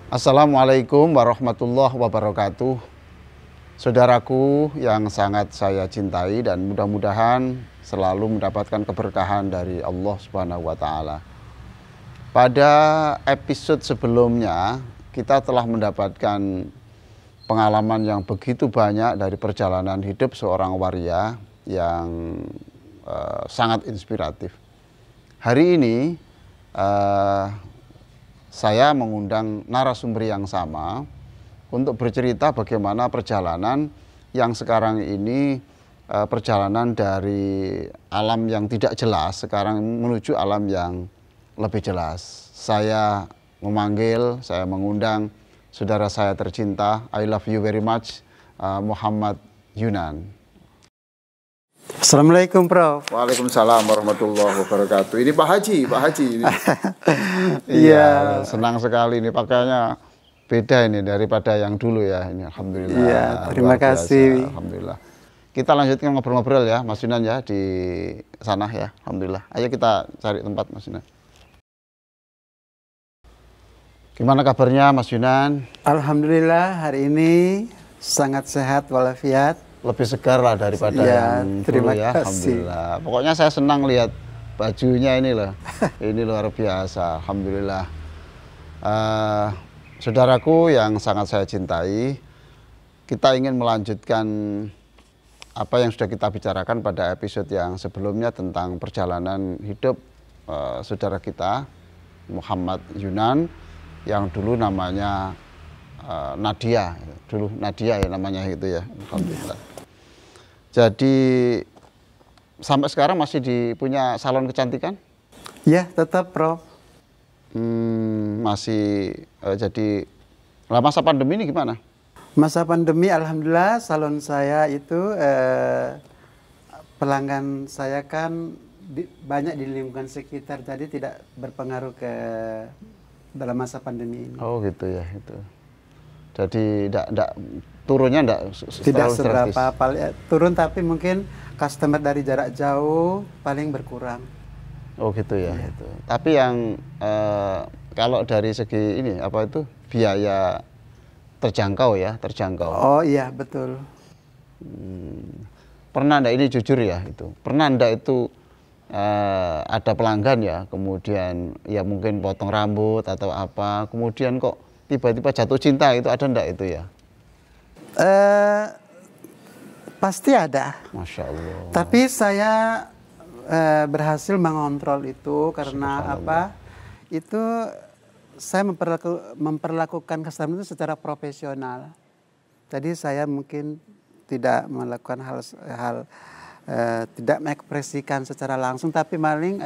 Assalamualaikum warahmatullahi wabarakatuh. Saudaraku yang sangat saya cintai dan mudah-mudahan selalu mendapatkan keberkahan dari Allah Subhanahu wa taala. Pada episode sebelumnya kita telah mendapatkan pengalaman yang begitu banyak dari perjalanan hidup seorang waria yang sangat inspiratif. Hari ini saya mengundang narasumber yang sama untuk bercerita bagaimana perjalanan yang sekarang ini perjalanan dari alam yang tidak jelas sekarang menuju alam yang lebih jelas. Saya mengundang saudara saya tercinta, I love you very much, Muhammad Yunan. Assalamualaikum, Prof. Waalaikumsalam warahmatullahi wabarakatuh. Ini Pak Haji. Iya, senang sekali ini pakaiannya beda ini daripada yang dulu ya. Ini alhamdulillah. Iya, terima kasih. Alhamdulillah. Kita lanjutkan ngobrol-ngobrol ya, Mas Yunan ya di sana ya. Alhamdulillah. Ayo kita cari tempat, Mas Yunan. Gimana kabarnya, Mas Yunan? Alhamdulillah hari ini sangat sehat walafiat. Lebih segar lah daripada ya, yang terima dulu ya. kasih. Alhamdulillah. Pokoknya saya senang lihat bajunya ini loh. Ini luar biasa. Alhamdulillah. Saudaraku yang sangat saya cintai, kita ingin melanjutkan apa yang sudah kita bicarakan pada episode yang sebelumnya tentang perjalanan hidup saudara kita Muhammad Yunan yang dulu namanya Nadia, dulu Nadia ya namanya itu ya. Alhamdulillah. Jadi sampai sekarang masih punya salon kecantikan? Ya, tetap, Prof. Masih jadi masa pandemi ini gimana? Masa pandemi alhamdulillah salon saya itu pelanggan saya kan banyak di lingkungan sekitar, jadi tidak berpengaruh ke dalam masa pandemi ini. Oh gitu ya itu. Jadi turunnya tidak seberapa turun, tapi mungkin customer dari jarak jauh paling berkurang. Oh gitu ya, ya. Itu. Tapi yang kalau dari segi ini apa itu biaya terjangkau. Oh iya betul. Pernah enggak ini jujur ya itu? Pernah enggak itu ada pelanggan ya, kemudian ya mungkin potong rambut atau apa, kemudian kok tiba-tiba jatuh cinta, itu ada enggak itu ya? Pasti ada. Masya Allah. Tapi saya berhasil mengontrol itu karena apa? Itu saya memperlakukan customer itu secara profesional. Jadi saya mungkin tidak melakukan hal tidak mengekspresikan secara langsung, tapi paling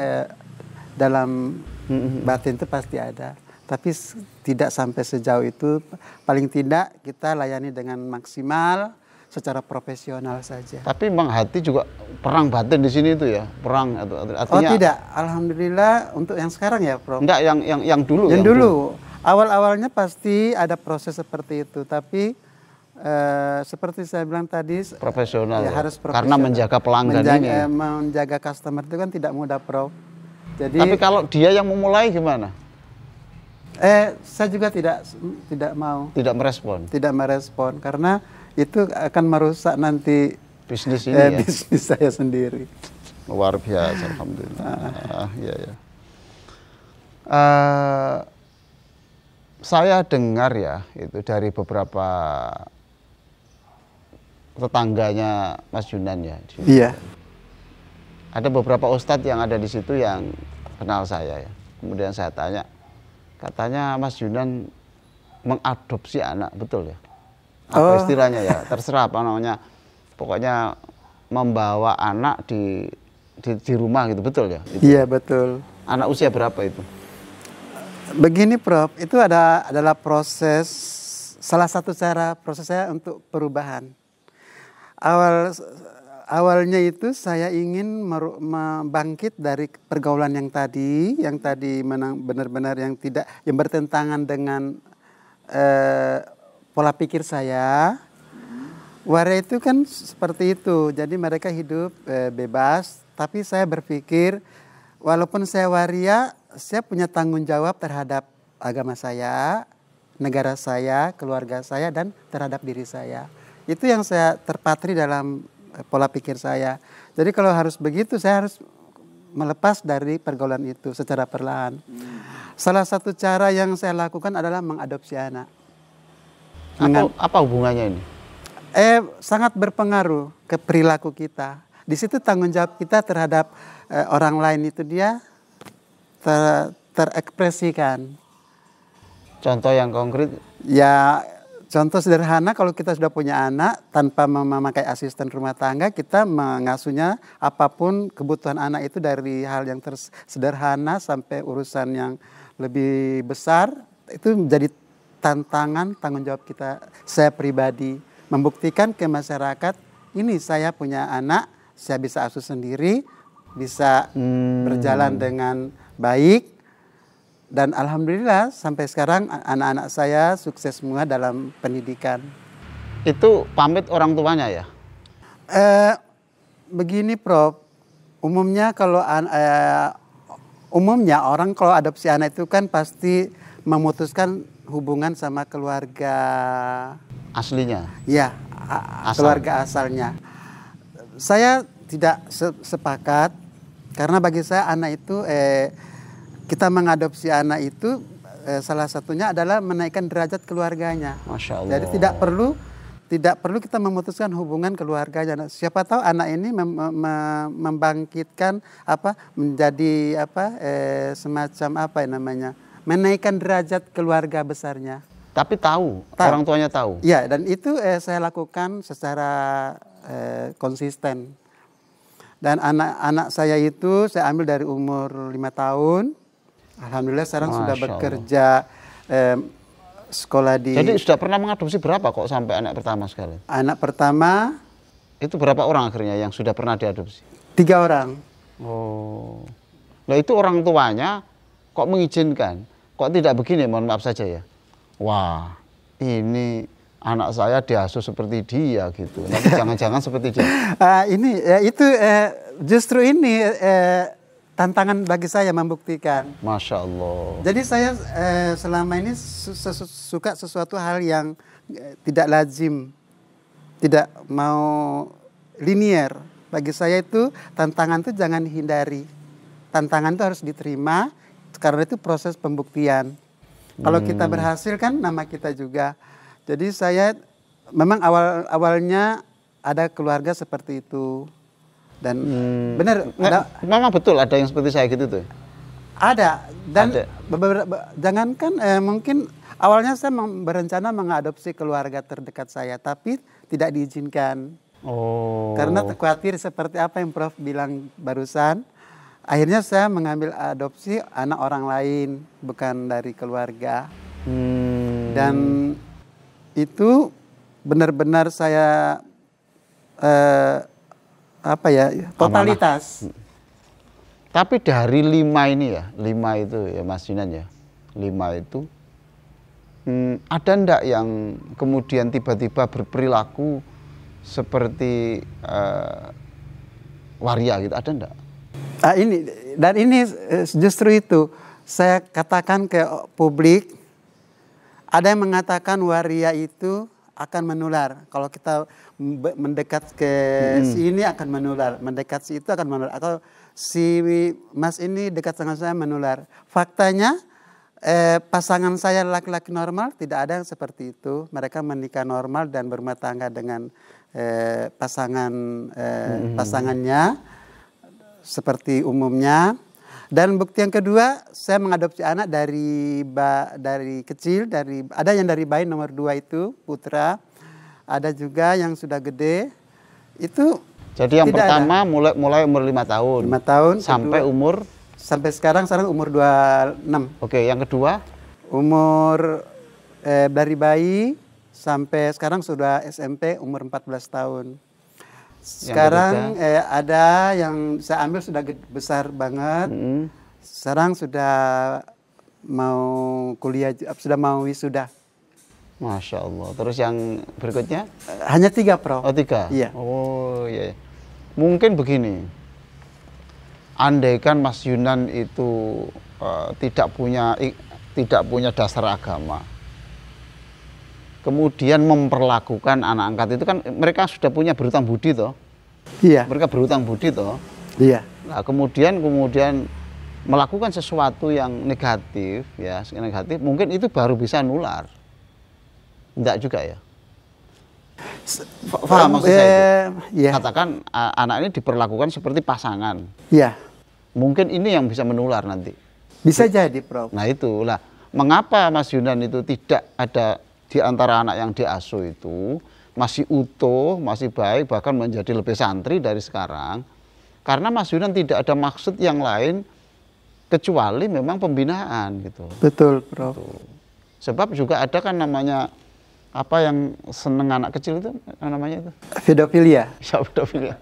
dalam batin itu pasti ada. Tapi tidak sampai sejauh itu, paling tidak kita layani dengan maksimal secara profesional saja. Tapi memang hati juga perang batin di sini itu ya, perang artinya. Oh tidak, alhamdulillah untuk yang sekarang ya, Prof. Enggak, yang dulu. Yang dulu. Awal-awalnya pasti ada proses seperti itu, tapi seperti saya bilang tadi, profesional. Ya, harus profesional. Karena menjaga pelanggan ini. Menjaga customer itu kan tidak mudah, Prof. Jadi. Tapi kalau dia yang memulai gimana? Saya juga tidak mau. Tidak merespon. Tidak merespon karena itu akan merusak nanti bisnis ini ya. Bisnis saya sendiri. Luar biasa, alhamdulillah. Iya. Saya dengar ya itu dari beberapa tetangganya Mas Yunan ya. Iya. Ada beberapa ustadz yang ada di situ yang kenal saya ya. Kemudian saya tanya, katanya Mas Yunan mengadopsi anak, betul ya? Apa istilahnya ya? Terserah apa namanya. Pokoknya membawa anak di rumah gitu, betul ya? Itu. Iya, betul. Anak usia berapa itu? Begini, Prof, itu adalah proses, salah satu cara proses saya untuk perubahan. Awalnya itu saya ingin membangkit dari pergaulan yang tadi benar-benar yang bertentangan dengan pola pikir saya. Waria itu kan seperti itu, jadi mereka hidup bebas, tapi saya berpikir walaupun saya waria, saya punya tanggung jawab terhadap agama saya, negara saya, keluarga saya, dan terhadap diri saya. Itu yang saya terpatri dalam pola pikir saya. Jadi kalau harus begitu, saya harus melepas dari pergaulan itu secara perlahan. Salah satu cara yang saya lakukan adalah mengadopsi anak. Apa hubungannya ini? Sangat berpengaruh ke perilaku kita. Di situ tanggung jawab kita terhadap orang lain itu dia terekspresikan. Contoh yang konkret? Ya, contoh sederhana, kalau kita sudah punya anak tanpa memakai asisten rumah tangga, kita mengasuhnya apapun kebutuhan anak itu, dari hal yang sederhana sampai urusan yang lebih besar, itu menjadi tantangan tanggung jawab kita, saya pribadi, membuktikan ke masyarakat, ini saya punya anak, saya bisa asuh sendiri, bisa berjalan dengan baik. Dan alhamdulillah sampai sekarang anak-anak saya sukses semua dalam pendidikan. Itu pamit orang tuanya ya? Begini Prof, umumnya orang kalau adopsi anak itu kan pasti memutuskan hubungan sama keluarga aslinya. Ya, keluarga asalnya. Saya tidak sepakat, karena bagi saya anak itu kita mengadopsi anak itu salah satunya adalah menaikkan derajat keluarganya. Masya Allah. Jadi tidak perlu kita memutuskan hubungan keluarganya. Siapa tahu anak ini membangkitkan menjadi semacam menaikkan derajat keluarga besarnya. Tapi tahu, orang tuanya tahu. Iya, dan itu saya lakukan secara konsisten. Dan anak-anak saya itu saya ambil dari umur 5 tahun. Alhamdulillah sekarang sudah bekerja sekolah di... Jadi sudah pernah mengadopsi berapa kok sampai anak pertama sekali? Anak pertama... Itu berapa orang akhirnya yang sudah pernah diadopsi? 3 orang. Oh. Nah itu orang tuanya kok mengizinkan? Kok tidak begini, mohon maaf saja ya. Wah, ini anak saya diasuh seperti dia gitu. Nanti jangan-jangan seperti dia. Justru ini tantangan bagi saya membuktikan. Masya Allah. Jadi saya selama ini suka sesuatu hal yang tidak lazim, tidak mau linier. Bagi saya itu tantangan itu jangan dihindari. Tantangan itu harus diterima, karena itu proses pembuktian. Kalau kita berhasil kan nama kita juga. Jadi saya memang awalnya ada keluarga seperti itu. Dan benar, memang betul ada yang seperti saya gitu tuh. Ada, dan jangankan mungkin awalnya saya berencana mengadopsi keluarga terdekat saya, tapi tidak diizinkan. Oh. Karena khawatir seperti apa yang Prof bilang barusan. Akhirnya saya mengambil adopsi anak orang lain, bukan dari keluarga. Dan itu benar-benar saya totalitas. Tapi dari 5 ini ya, 5 itu ya Mas Yunan ya, 5 itu ada ndak yang kemudian tiba-tiba berperilaku seperti waria gitu, ada ndak? Ini justru itu saya katakan ke publik, ada yang mengatakan waria itu akan menular. Kalau kita mendekat ke si ini akan menular, mendekat si itu akan menular, atau si Mas ini dekat dengan saya menular. Faktanya pasangan saya laki-laki normal tidak ada yang seperti itu. Mereka menikah normal dan berumah tangga dengan pasangannya seperti umumnya. Dan bukti yang kedua, saya mengadopsi anak dari kecil, ada yang dari bayi nomor 2 itu putra, ada juga yang sudah gede. Itu jadi yang pertama mulai umur 5 tahun. 5 tahun sampai kedua, sampai sekarang umur 26. Oke, yang kedua umur dari bayi sampai sekarang sudah SMP umur 14 tahun. Sekarang ada yang saya ambil sudah besar banget. Sekarang sudah mau kuliah, sudah mau wisuda. Masya Allah. Terus yang berikutnya? Hanya 3, Prof. Oh, 3? Iya. Oh iya. Mungkin begini, andaikan Mas Yunan itu tidak punya dasar agama, kemudian memperlakukan anak angkat itu kan mereka sudah punya berhutang budi toh. Iya. Mereka berhutang budi toh. Iya. Nah, kemudian melakukan sesuatu yang negatif ya, negatif mungkin itu baru bisa nular. Enggak juga ya. Paham maksud saya itu? Iya. Katakan anak ini diperlakukan seperti pasangan. Iya. Mungkin ini yang bisa menular nanti. Bisa jadi, Prof. Nah itulah mengapa Mas Yunan itu tidak ada di antara anak yang diasuh itu masih utuh, masih baik, bahkan menjadi lebih santri dari sekarang. Karena Mas Yunan tidak ada maksud yang lain kecuali memang pembinaan gitu. Betul, Prof. Gitu. Sebab juga ada kan namanya apa yang seneng anak kecil itu namanya itu? Pedofilia. Ya, pedofilia.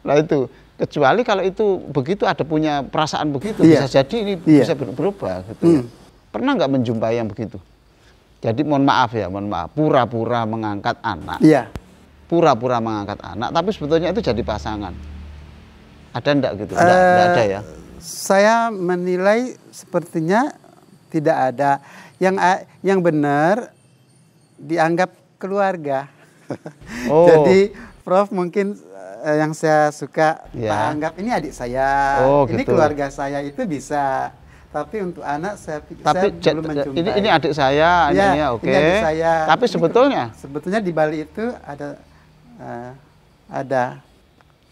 Nah itu, kecuali kalau itu begitu ada punya perasaan begitu, Iya. bisa jadi ini Iya. bisa berubah gitu ya. Pernah nggak menjumpai yang begitu? Jadi mohon maaf, pura-pura mengangkat anak. Iya. Pura-pura mengangkat anak, tapi sebetulnya itu jadi pasangan. Ada enggak gitu? Enggak ada ya? Saya menilai sepertinya tidak ada. Yang benar dianggap keluarga. Oh. Jadi Prof mungkin yang saya suka Ya. anggap ini adik saya, Oh, ini gitu. keluarga saya itu bisa. Tapi untuk anak saya Tapi belum menjumpai. ini adik saya, Ya, ini ya, oke. ini adik saya. Tapi Ini sebetulnya di Bali itu ada.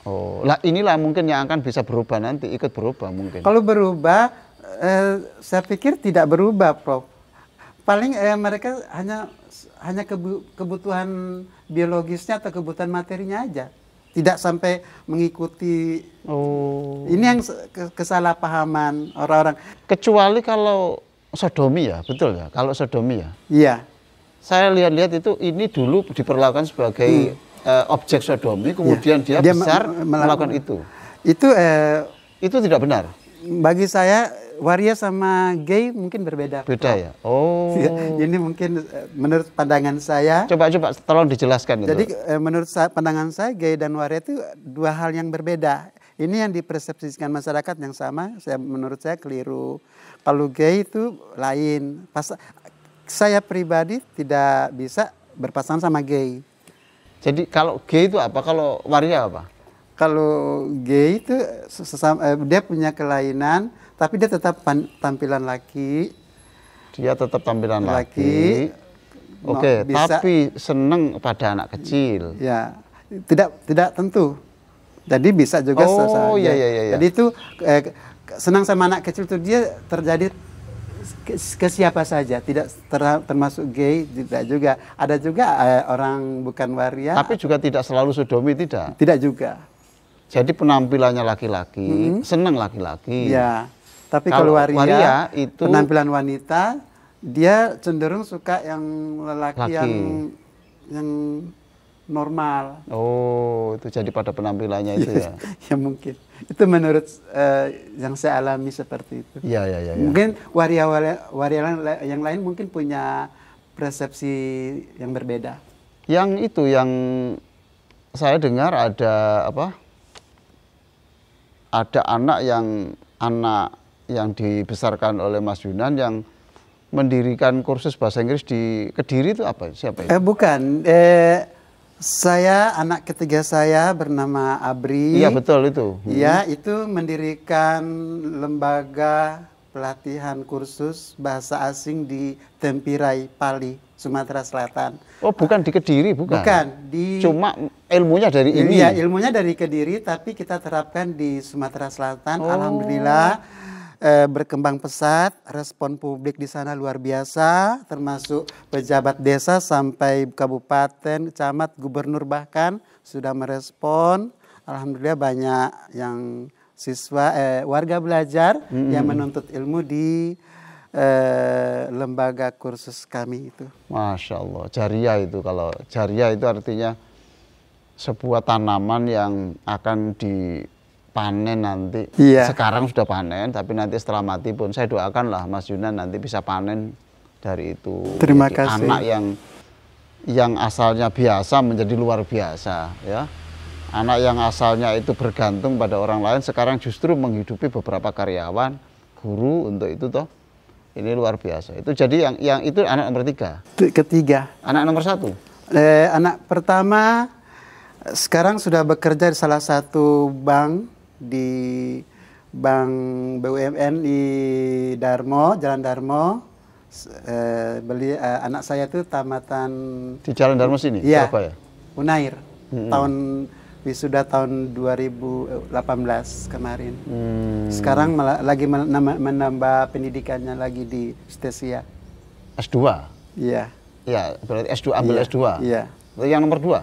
Oh, lah inilah mungkin yang akan bisa berubah nanti, ikut berubah mungkin. Kalau berubah, saya pikir tidak berubah, Prof. Paling mereka hanya kebutuhan biologisnya atau kebutuhan materinya aja, tidak sampai mengikuti. Oh. Ini yang kesalahpahaman orang-orang. Kecuali kalau sodomi ya, betul ya? Kalau sodomi ya. Iya. Saya lihat-lihat itu ini dulu diperlakukan sebagai objek sodomi, kemudian dia besar melakukan itu. Itu tidak benar. bagi saya waria sama gay mungkin berbeda. Beda ya. Oh. Ini mungkin menurut pandangan saya. Coba tolong dijelaskan itu. Jadi menurut pandangan saya gay dan waria itu dua hal yang berbeda. Ini yang dipersepsikan masyarakat yang sama, menurut saya keliru. Kalau gay itu lain. Saya pribadi tidak bisa berpasangan sama gay. Jadi kalau gay itu apa? Kalau waria apa? Kalau gay itu dia punya kelainan, tapi dia tetap tampilan laki. Dia tetap tampilan laki. Oke, tapi seneng pada anak kecil. Ya, tidak tentu. Jadi bisa juga. Oh iya. Jadi itu senang sama anak kecil itu dia terjadi ke siapa saja, tidak termasuk gay, tidak juga. Ada juga orang bukan waria. Tapi juga tidak selalu sodomi, tidak? Tidak juga. Jadi penampilannya laki-laki, senang laki-laki. Ya, tapi kalau waria itu penampilan wanita, dia cenderung suka yang lelaki yang normal. Oh, itu jadi pada penampilannya itu ya? Ya mungkin. Itu menurut yang saya alami seperti itu. Iya. Mungkin waria yang lain mungkin punya persepsi yang berbeda. Yang itu yang saya dengar ada apa? Ada anak yang dibesarkan oleh Mas Yunan yang mendirikan kursus bahasa Inggris di Kediri itu apa? Siapa itu? Bukan. Anak ketiga saya bernama Abri. Iya betul itu. Iya, itu mendirikan lembaga pelatihan kursus bahasa asing di Tempirai, Pali, Sumatera Selatan. Oh, bukan di Kediri, bukan? Bukan. Cuma ilmunya dari ini? Iya, ilmunya dari Kediri, tapi kita terapkan di Sumatera Selatan. Oh. Alhamdulillah berkembang pesat, respon publik di sana luar biasa, termasuk pejabat desa sampai kabupaten, camat, gubernur bahkan sudah merespon. Alhamdulillah banyak yang warga belajar yang menuntut ilmu di lembaga kursus kami itu. Masya Allah, jariah itu, kalau jariah itu artinya sebuah tanaman yang akan dipanen nanti. Iya. Sekarang sudah panen, tapi nanti setelah mati pun saya doakanlah Mas Yunan nanti bisa panen dari itu. Terima jadi kasih. Anak yang asalnya biasa menjadi luar biasa, ya. Anak yang asalnya itu bergantung pada orang lain sekarang justru menghidupi beberapa karyawan, guru untuk itu toh. Ini luar biasa. Itu jadi yang itu anak nomor 3. Ketiga. Anak nomor 1. Anak pertama sekarang sudah bekerja di salah satu bank di Bank BUMN di Darmo, Jalan Darmo. Anak saya itu tamatan Di Jalan Darmo sini, ya, Surabaya. Unair. Wisuda tahun 2018 kemarin. Sekarang lagi menambah pendidikannya lagi di Stesia. S2. Iya. Ya, berarti S2, ambil S2. Iya. Yang nomor 2?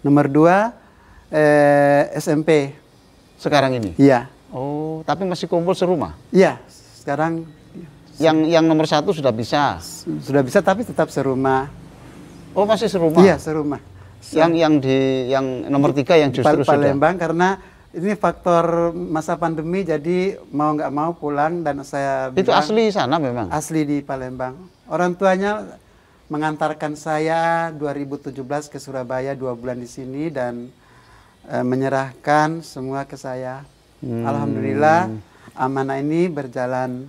Nomor 2 SMP. Sekarang ini? Iya. Oh, tapi masih kumpul serumah? Iya, sekarang yang nomor 1 sudah bisa? Sudah bisa tapi tetap serumah. Oh, masih serumah? Iya, serumah. Yang nomor 3 yang justru Palembang, karena ini faktor masa pandemi, jadi mau nggak mau pulang, dan saya itu asli sana memang? Asli di Palembang. Orang tuanya mengantarkan saya 2017 ke Surabaya 2 bulan di sini dan menyerahkan semua ke saya. Alhamdulillah amanah ini berjalan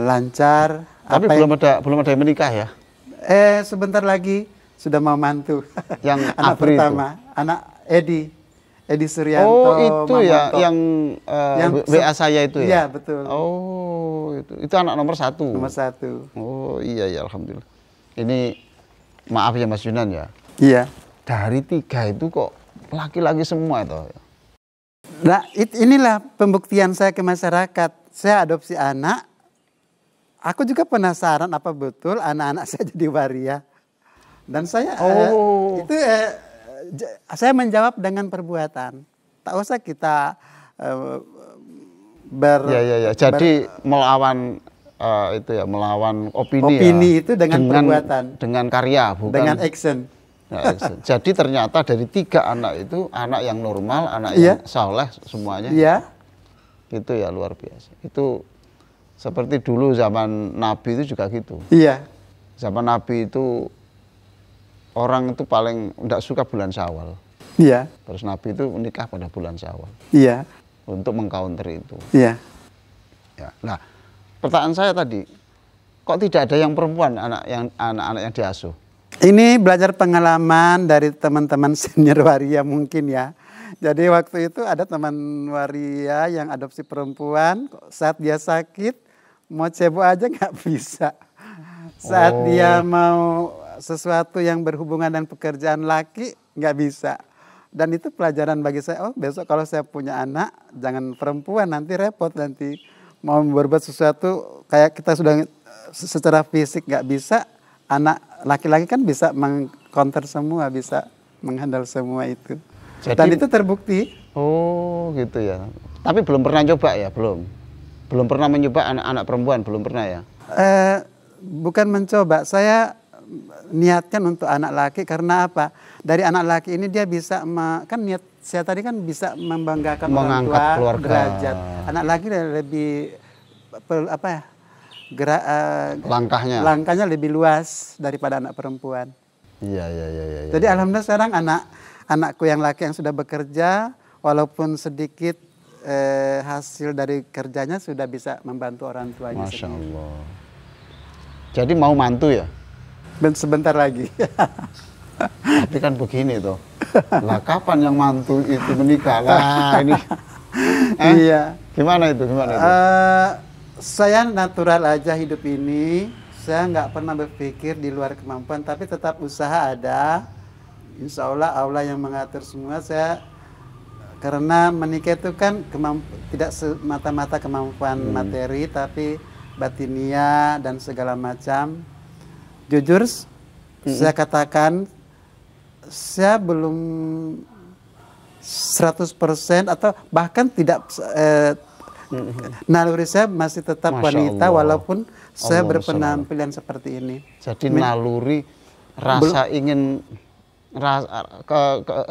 lancar. Tapi belum ada yang menikah ya? Sebentar lagi sudah mau mantu. Yang anak Abri pertama, itu? Anak Edi Suryanto. Oh, itu ya Mamonto. yang WA saya itu ya? Iya, betul. Oh, itu anak nomor 1. Nomor 1. Oh, iya ya, alhamdulillah. Ini maaf ya Mas Yunan ya. Iya. Dari 3 itu kok laki-laki semua itu. Nah, inilah pembuktian saya ke masyarakat. Saya adopsi anak. Aku juga penasaran apa betul anak-anak saya jadi waria. Dan saya saya menjawab dengan perbuatan. Tak usah kita Jadi melawan melawan opini itu dengan perbuatan, dengan karya, bukan dengan action. Nah, jadi ternyata dari 3 anak itu anak yang normal, anak yang soleh semuanya. Iya. Itu ya luar biasa. Itu seperti dulu zaman Nabi itu juga gitu. Iya. Zaman Nabi itu orang itu paling tidak suka bulan Syawal. Iya. Terus Nabi itu menikah pada bulan Syawal. Iya. Untuk mengcounter itu. Iya. Ya. Nah, pertanyaan saya tadi, kok tidak ada yang perempuan anak-anak yang diasuh? Ini belajar pengalaman dari teman-teman senior waria mungkin ya. Jadi waktu itu ada teman waria yang adopsi perempuan, saat dia sakit mau cebok aja nggak bisa. Saat dia mau sesuatu yang berhubungan dengan pekerjaan laki nggak bisa. Dan itu pelajaran bagi saya. Oh, besok kalau saya punya anak jangan perempuan, nanti repot, nanti mau berbuat sesuatu kayak kita sudah secara fisik nggak bisa. Anak laki-laki kan bisa mengcounter semua, bisa menghandle semua itu. Jadi, dan itu terbukti. Oh gitu ya. Tapi belum pernah coba ya, belum pernah mencoba anak-anak perempuan, belum pernah ya? Bukan mencoba, saya niatkan untuk anak laki karena apa? Dari anak laki ini dia bisa, kan niat saya tadi kan bisa membanggakan orang tua, keluarga. Derajat. Anak laki lebih apa ya? Langkahnya lebih luas daripada anak perempuan. Iya. Jadi alhamdulillah sekarang anakku yang laki yang sudah bekerja, walaupun sedikit hasil dari kerjanya sudah bisa membantu orang tuanya. Masya Allah. Jadi mau mantu ya? Sebentar lagi. Tapi kan begini tuh. Lah kapan yang mantu itu menikah? Lah ini. Iya. Gimana itu? Saya natural aja hidup ini. Saya nggak pernah berpikir di luar kemampuan, tapi tetap usaha ada. Insya Allah Allah yang mengatur semua. Karena menikah itu kan tidak semata-mata kemampuan materi, tapi batinia dan segala macam. Jujur, saya katakan saya belum 100% atau bahkan tidak naluri saya masih tetap Masya wanita Allah. Walaupun saya Allah berpenampilan seperti ini. Jadi naluri rasa ingin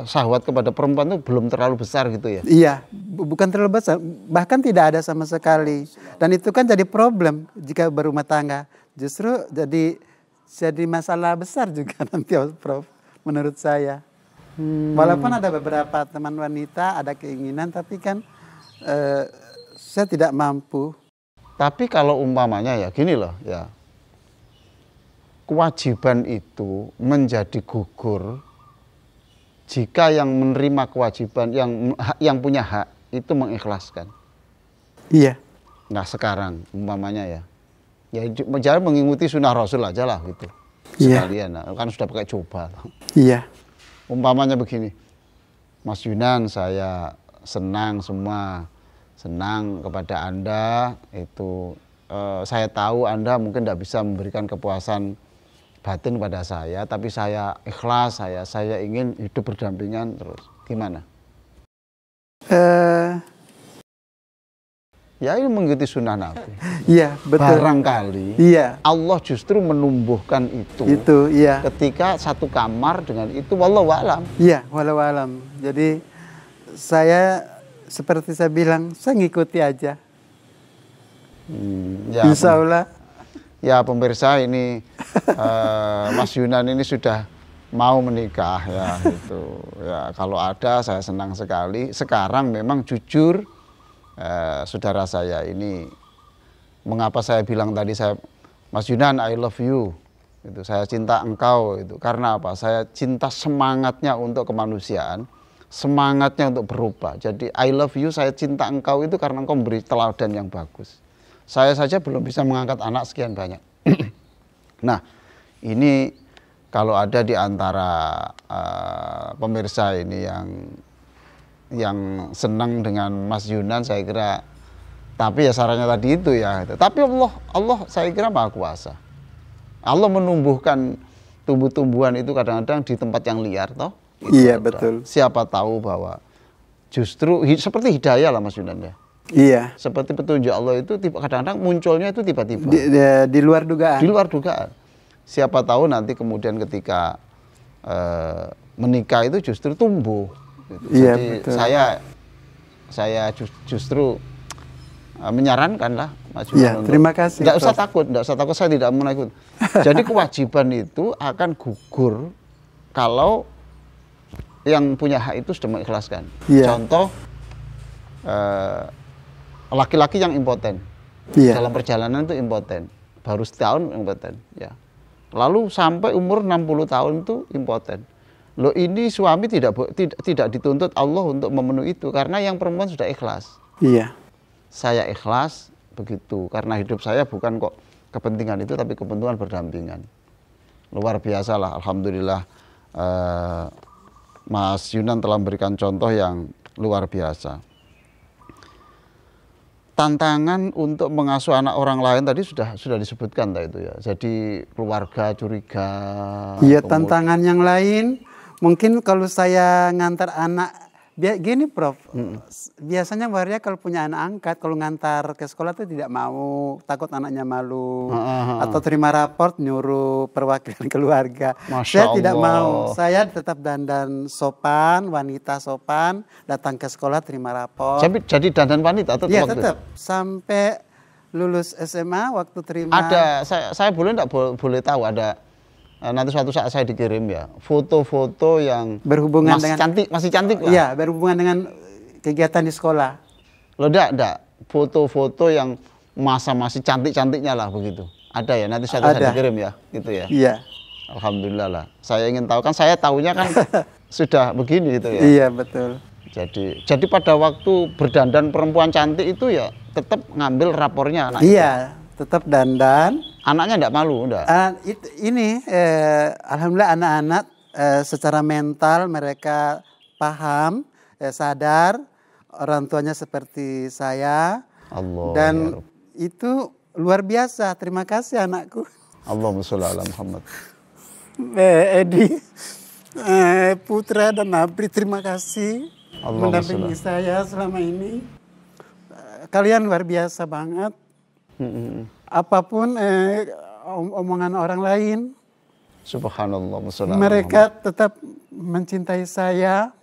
syahwat kepada perempuan itu belum terlalu besar gitu ya? Iya, bukan terlalu besar, bahkan tidak ada sama sekali. Dan itu kan jadi problem jika berumah tangga. Justru jadi masalah besar juga nanti, Prof, menurut saya. Walaupun ada beberapa teman wanita ada keinginan, tapi kan saya tidak mampu. Tapi kalau umpamanya ya gini loh ya, kewajiban itu menjadi gugur jika yang menerima kewajiban, yang punya hak itu mengikhlaskan. Iya. Nah sekarang umpamanya ya jangan mengikuti sunnah Rasul aja lah gitu. Iya. Sekalian, nah, kan sudah pakai coba. Iya. Umpamanya begini, Mas Yunan, saya senang kepada Anda itu. Saya tahu Anda mungkin tidak bisa memberikan kepuasan batin pada saya, tapi saya ikhlas, saya ingin hidup berdampingan terus. Gimana? Ya ini mengikuti sunnah Nabi. Iya, betul. Barangkali iya. Allah justru menumbuhkan Itu, iya. ketika satu kamar dengan itu, wallahu alam. Iya, walau alam. Jadi saya seperti saya bilang, saya ngikuti aja. Ya, Insya Allah. Ya pemirsa, ini Mas Yunan ini sudah mau menikah ya gitu. Ya kalau ada saya senang sekali. Sekarang memang jujur saudara saya ini, mengapa saya bilang tadi Mas Yunan I love you. Itu saya cinta engkau itu karena apa? Saya cinta semangatnya untuk kemanusiaan, semangatnya untuk berubah. Jadi I love you, saya cinta engkau itu karena engkau memberi teladan yang bagus. Saya saja belum bisa mengangkat anak sekian banyak. Nah, ini kalau ada di antara pemirsa ini yang senang dengan Mas Yunan, saya kira, tapi ya sarannya tadi itu ya. Tapi Allah saya kira Maha Kuasa. Allah menumbuhkan tumbuh-tumbuhan itu kadang-kadang di tempat yang liar, toh. Iya, betul. Siapa tahu bahwa justru seperti hidayah lah Mas Yunan ya. Iya. Seperti petunjuk Allah itu kadang-kadang munculnya itu tiba-tiba. Di luar dugaan. Di luar dugaan. Siapa tahu nanti kemudian ketika menikah itu justru tumbuh. Gitu. Iya, jadi betul. saya justru menyarankan lah Mas Yunan. Iya, terima kasih. Tidak usah takut, saya tidak mau ikut. Jadi kewajiban itu akan gugur kalau yang punya hak itu sudah mengikhlaskan. Iya. Contoh laki-laki yang impoten, dalam perjalanan itu impoten, baru setahun impoten, ya. Lalu sampai umur 60 tahun itu impoten. Loh ini suami tidak dituntut Allah untuk memenuhi itu karena yang perempuan sudah ikhlas. Iya. Saya ikhlas begitu karena hidup saya bukan kok kepentingan itu tapi kepentingan berdampingan. Luar biasa lah, alhamdulillah Mas Yunan telah memberikan contoh yang luar biasa. Tantangan untuk mengasuh anak orang lain tadi sudah disebutkan itu ya. Jadi keluarga curiga. Iya, tantangan yang lain mungkin kalau saya ngantar anak gini Prof. Biasanya waria kalau punya anak angkat kalau ngantar ke sekolah tuh tidak mau, takut anaknya malu atau terima raport nyuruh perwakilan keluarga. Saya tidak mau. Saya tetap dandan sopan, wanita sopan, datang ke sekolah terima raport. Jadi dandan wanita atau iya, tetap sampai lulus SMA waktu terima. Ada saya boleh tahu ada nanti suatu saat saya dikirim ya foto-foto yang berhubungan masih cantik lah. Iya, berhubungan dengan kegiatan di sekolah. Loh enggak foto-foto yang masa masih cantik-cantiknya lah begitu. Ada ya, nanti suatu saat dikirim ya gitu ya. Iya. Alhamdulillah lah. Saya ingin tahu, kan saya tahunya kan sudah begini gitu ya. Iya, betul. Jadi pada waktu berdandan perempuan cantik itu ya tetap ngambil rapornya anak. Iya, tetap dandan. Anaknya enggak malu, enggak? Alhamdulillah anak-anak secara mental mereka paham, sadar orang tuanya seperti saya. Allah. Dan itu luar biasa. Terima kasih anakku. Allahumma sholli ala Muhammad. Edi, Putra dan Abri, terima kasih mendampingi saya selama ini. Kalian luar biasa banget. Apapun omongan orang lain, subhanallah, mereka tetap mencintai saya,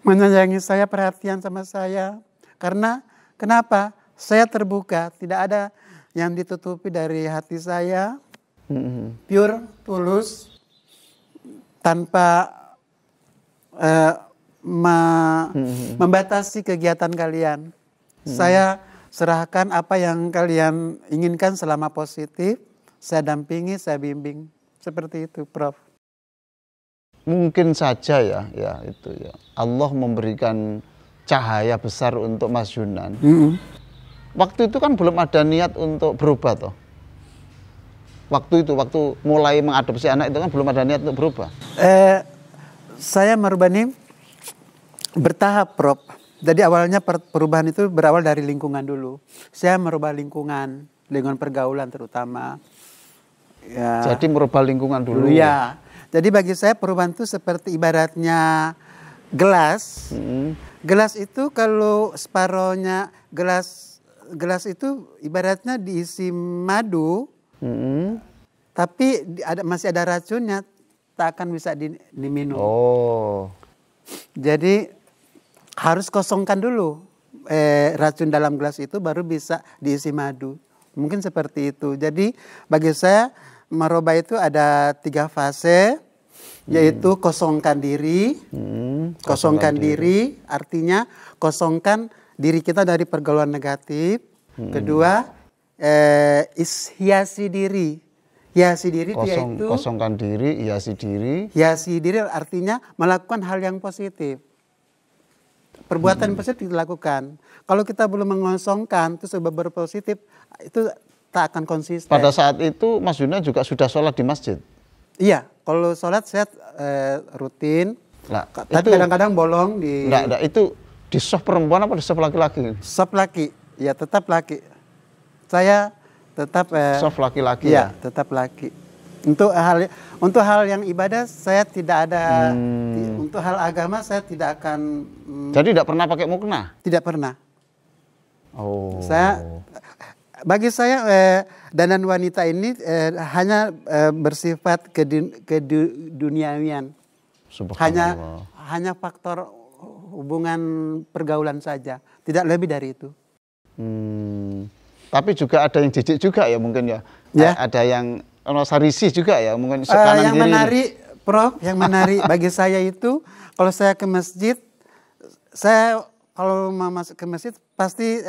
menyayangi saya, perhatian sama saya. Karena kenapa? Saya terbuka, tidak ada yang ditutupi dari hati saya, pure, tulus, tanpa membatasi kegiatan kalian. serahkan apa yang kalian inginkan selama positif, saya dampingi, saya bimbing. Seperti itu, Prof. Mungkin saja ya itu ya. Allah memberikan cahaya besar untuk Mas Yunan. Waktu itu kan belum ada niat untuk berubah toh. Waktu mulai mengadopsi anak itu kan belum ada niat untuk berubah. Saya merubah ini bertahap, Prof. Jadi awalnya perubahan itu berawal dari lingkungan dulu. Saya merubah lingkungan pergaulan terutama. Ya. Jadi merubah lingkungan dulu. Ya. Jadi bagi saya perubahan itu seperti ibaratnya gelas. Gelas itu kalau separohnya gelas itu ibaratnya diisi madu. Tapi masih ada racunnya, tak akan bisa diminum. Oh. Jadi harus kosongkan dulu racun dalam gelas itu baru bisa diisi madu. Mungkin seperti itu. Jadi bagi saya merubah itu ada 3 fase, yaitu kosongkan diri. Kosongkan diri artinya kosongkan diri kita dari pergaulan negatif. Kedua, hiasi diri. Hiasi diri itu yaitu kosongkan diri, hiasi diri. Hiasi diri artinya melakukan hal yang positif. Perbuatan positif dilakukan. Kalau kita belum mengosongkan itu sebab berpositif, itu tak akan konsisten. Pada saat itu Mas Yunan juga sudah sholat di masjid? Iya, kalau sholat saya rutin. Nah, tapi kadang-kadang bolong di... Enggak, itu di shop perempuan apa di shop laki-laki? Shop laki, ya tetap laki. Saya tetap... shop laki-laki ya? Tetap laki. Untuk hal yang ibadah saya tidak ada, untuk hal agama saya tidak akan... Jadi tidak pernah pakai mukena? Tidak pernah. Oh. Bagi saya dandan wanita ini hanya bersifat keduniawian. Hanya faktor hubungan pergaulan saja, tidak lebih dari itu. Tapi juga ada yang jijik juga ya mungkin ya. Ada yang sarisi juga ya mungkin kanan yang kiri. Menarik, Prof, yang menarik bagi saya itu kalau saya ke masjid, kalau mau masuk ke masjid pasti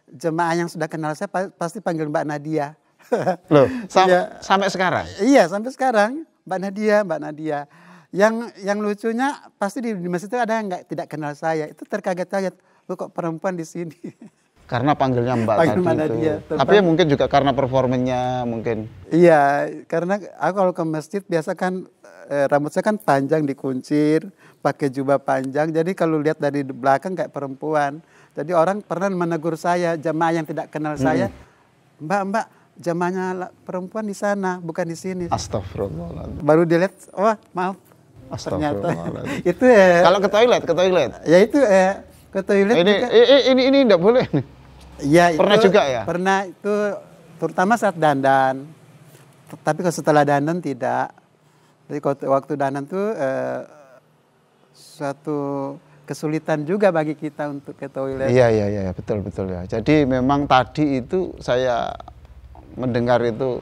jemaah yang sudah kenal saya pasti panggil Mbak Nadia. Loh, sampai sekarang? Iya, sampai sekarang Mbak Nadia. Yang lucunya pasti di masjid itu ada yang tidak kenal saya. Itu terkaget-kaget, lu kok perempuan di sini. Karena panggilnya Mbak tadi Nadia, itu. Tapi ya mungkin juga karena performanya mungkin. Iya, karena aku kalau ke masjid biasa kan rambut saya kan panjang dikuncir, pakai jubah panjang. Jadi kalau lihat dari belakang kayak perempuan. Jadi orang pernah menegur saya, jamaah yang tidak kenal saya, Mbak, jamaahnya perempuan di sana, bukan di sini. Astagfirullahaladzim. Baru dilihat, wah maaf. Ternyata itu kalau ke toilet. Ya itu ke toilet. Ini enggak boleh. Ya, pernah juga ya? Pernah itu, terutama saat dandan. Tapi kalau setelah dandan tidak. Jadi waktu dandan tuh suatu kesulitan juga bagi kita untuk ke toilet. Iya, betul ya. Jadi memang tadi itu saya mendengar itu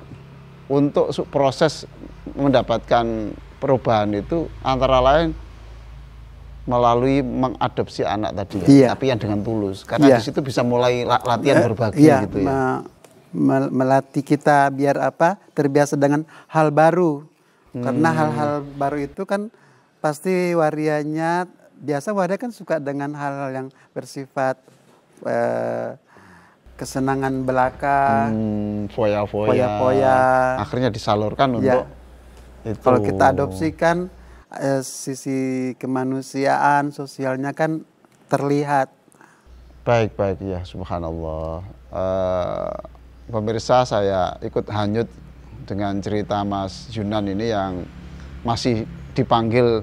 untuk proses mendapatkan perubahan itu antara lain melalui mengadopsi anak tadi ya, iya. Tapi yang dengan tulus. Karena di situ bisa mulai latihan berbagi gitu ya. Melatih kita biar terbiasa dengan hal baru. Karena hal-hal baru itu kan pasti warianya, biasa waria kan suka dengan hal-hal yang bersifat kesenangan belaka, foya-foya. Akhirnya disalurkan untuk itu. Kalau kita adopsikan sisi kemanusiaan sosialnya kan terlihat. Baik ya, subhanallah. Pemirsa, saya ikut hanyut dengan cerita Mas Yunan ini yang masih dipanggil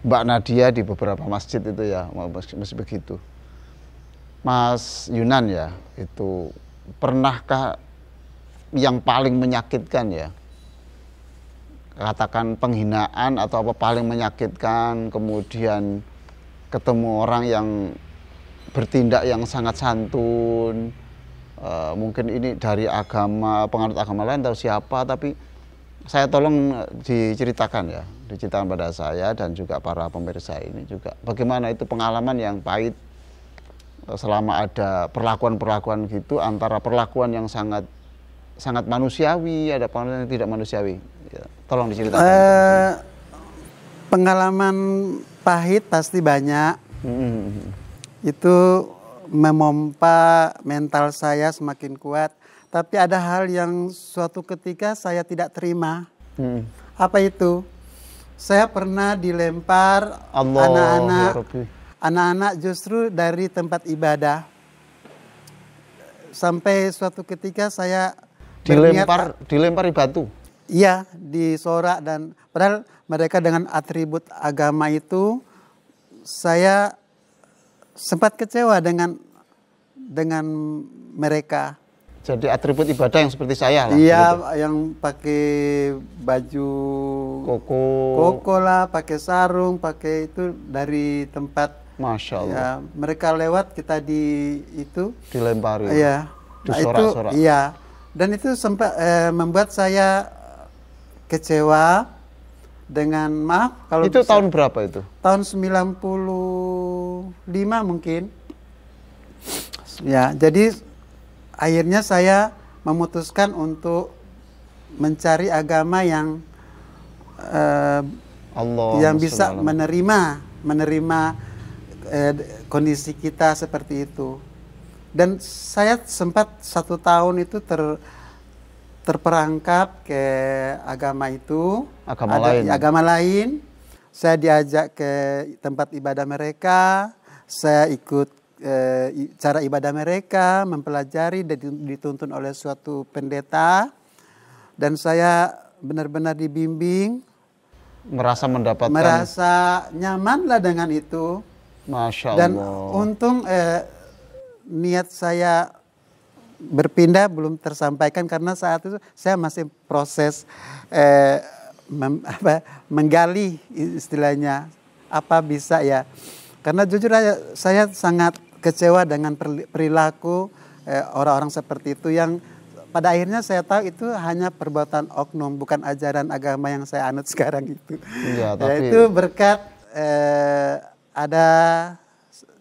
Mbak Nadia di beberapa masjid itu ya, masih begitu. Mas Yunan ya, itu pernahkah yang paling menyakitkan ya, katakan penghinaan atau apa paling menyakitkan, kemudian ketemu orang yang bertindak yang sangat santun, mungkin ini dari penganut agama lain atau siapa, tapi saya tolong diceritakan pada saya dan juga para pemirsa ini juga bagaimana itu pengalaman yang pahit selama ada perlakuan-perlakuan gitu antara perlakuan yang sangat manusiawi, ada perlakuan yang tidak manusiawi. Ya, tolong diceritakan. Pengalaman pahit pasti banyak. Itu memompa mental saya semakin kuat. Tapi ada hal yang suatu ketika saya tidak terima. Apa itu? Saya pernah dilempar anak-anak justru dari tempat ibadah. Sampai suatu ketika saya dilempari batu. Iya, disorak, dan padahal mereka dengan atribut agama itu, saya sempat kecewa dengan mereka. Jadi atribut ibadah yang seperti saya lah. Iya, gitu. yang pakai baju koko lah, pakai sarung, pakai itu dari tempat. Masya Allah. Ya, mereka lewat, kita dilempari. Iya. Disorak-sorak. Iya. Dan itu sempat membuat saya kecewa dengan, maaf kalau itu tahun berapa itu? Tahun 95 mungkin. Ya, jadi akhirnya saya memutuskan untuk mencari agama yang bisa menerima kondisi kita seperti itu. Dan saya sempat 1 tahun itu terperangkap ke agama itu, agama lain. Saya diajak ke tempat ibadah mereka, saya ikut cara ibadah mereka, mempelajari dan dituntun oleh suatu pendeta, dan saya benar-benar dibimbing, merasa nyaman lah dengan itu. Masya Allah. Dan untung niat saya berpindah belum tersampaikan, karena saat itu saya masih proses menggali, istilahnya apa bisa ya, karena jujur aja saya sangat kecewa dengan perilaku orang-orang seperti itu, yang pada akhirnya saya tahu itu hanya perbuatan oknum, bukan ajaran agama yang saya anut sekarang itu. Ya, tapi itu berkat ada